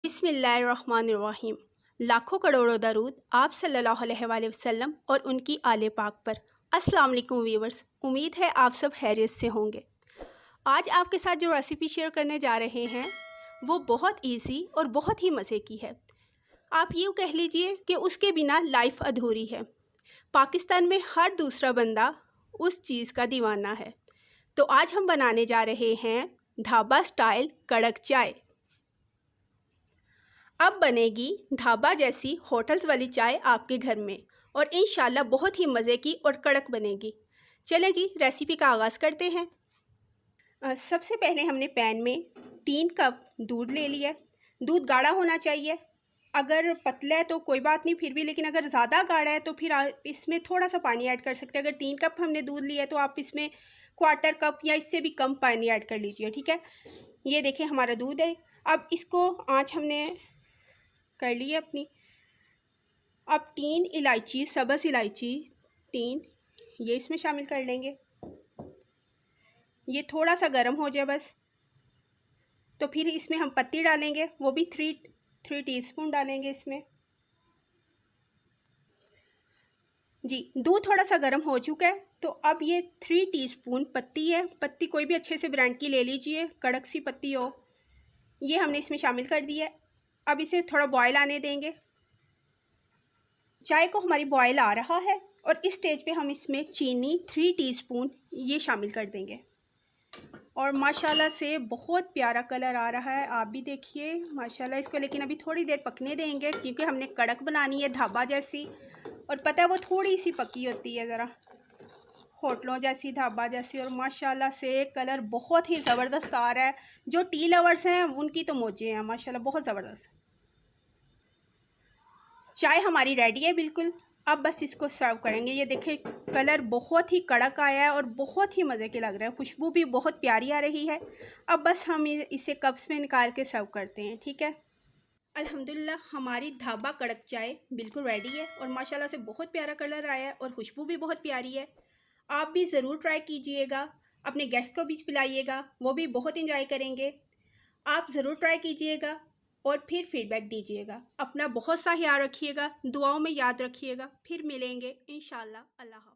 बिस्मिल्लाहिर्रहमानिर्रहीम। लाखों करोड़ों दरूद आप सल्लल्लाहु अलैहि वसल्लम और उनकी आले पाक पर। अस्सलाम वालेकुम व्यूवर्स, उम्मीद है आप सब खैरियत से होंगे। आज आपके साथ जो रेसिपी शेयर करने जा रहे हैं वो बहुत इजी और बहुत ही मज़े की है। आप यूँ कह लीजिए कि उसके बिना लाइफ अधूरी है। पाकिस्तान में हर दूसरा बंदा उस चीज़ का दीवाना है। तो आज हम बनाने जा रहे हैं ढाबा स्टाइल कड़क चाय। अब बनेगी ढाबा जैसी होटल्स वाली चाय आपके घर में और इंशाल्लाह बहुत ही मज़े की और कड़क बनेगी। चलें जी, रेसिपी का आगाज़ करते हैं। सबसे पहले हमने पैन में 3 कप दूध ले लिया। दूध गाढ़ा होना चाहिए। अगर पतला है तो कोई बात नहीं फिर भी, लेकिन अगर ज़्यादा गाढ़ा है तो फिर इसमें थोड़ा सा पानी ऐड कर सकते हैं। अगर 3 कप हमने दूध लिया है तो आप इसमें क्वार्टर कप या इससे भी कम पानी ऐड कर लीजिए, ठीक है। ये देखिए हमारा दूध है। अब इसको आँच हमने कर ली है अपनी। अब 3 इलायची, सब्ज़ इलायची 3 ये इसमें शामिल कर लेंगे। ये थोड़ा सा गर्म हो जाए बस, तो फिर इसमें हम पत्ती डालेंगे, वो भी 3 टीस्पून डालेंगे इसमें। जी, दूध थोड़ा सा गर्म हो चुका है तो अब ये 3 टीस्पून पत्ती है। पत्ती कोई भी अच्छे से ब्रांड की ले लीजिए, कड़क सी पत्ती हो। ये हमने इसमें शामिल कर दी है। अब इसे थोड़ा बॉयल आने देंगे। चाय को हमारी बॉयल आ रहा है और इस स्टेज पे हम इसमें चीनी 3 टीस्पून ये शामिल कर देंगे। और माशाल्लाह से बहुत प्यारा कलर आ रहा है, आप भी देखिए माशाल्लाह इसको। लेकिन अभी थोड़ी देर पकने देंगे क्योंकि हमने कड़क बनानी है ढाबा जैसी। और पता है वो थोड़ी सी पकी होती है, ज़रा होटलों जैसी, ढाबा जैसी। और माशाल्लाह से कलर बहुत ही ज़बरदस्त आ रहा है। जो टी लवर्स हैं उनकी तो मौजें हैं माशाल्लाह, बहुत ज़बरदस्त। चाय हमारी रेडी है बिल्कुल। अब बस इसको सर्व करेंगे। ये देखिए कलर बहुत ही कड़क आया है और बहुत ही मज़े के लग रहा है, खुशबू भी बहुत प्यारी आ रही है। अब बस हम इसे कप्स में निकाल के सर्व करते हैं, ठीक है। अल्हम्दुलिल्लाह हमारी ढाबा कड़क चाय बिल्कुल रेडी है और माशाल्लाह से बहुत प्यारा कलर आया है और खुशबू भी बहुत प्यारी है। आप भी ज़रूर ट्राई कीजिएगा, अपने गेस्ट को भी पिलाइएगा, वो भी बहुत इंजॉय करेंगे। आप ज़रूर ट्राई कीजिएगा और फिर फीडबैक दीजिएगा। अपना बहुत सा ख्याल रखिएगा, दुआओं में याद रखिएगा। फिर मिलेंगे इंशाल्लाह। अल्लाह हाफ़िज़।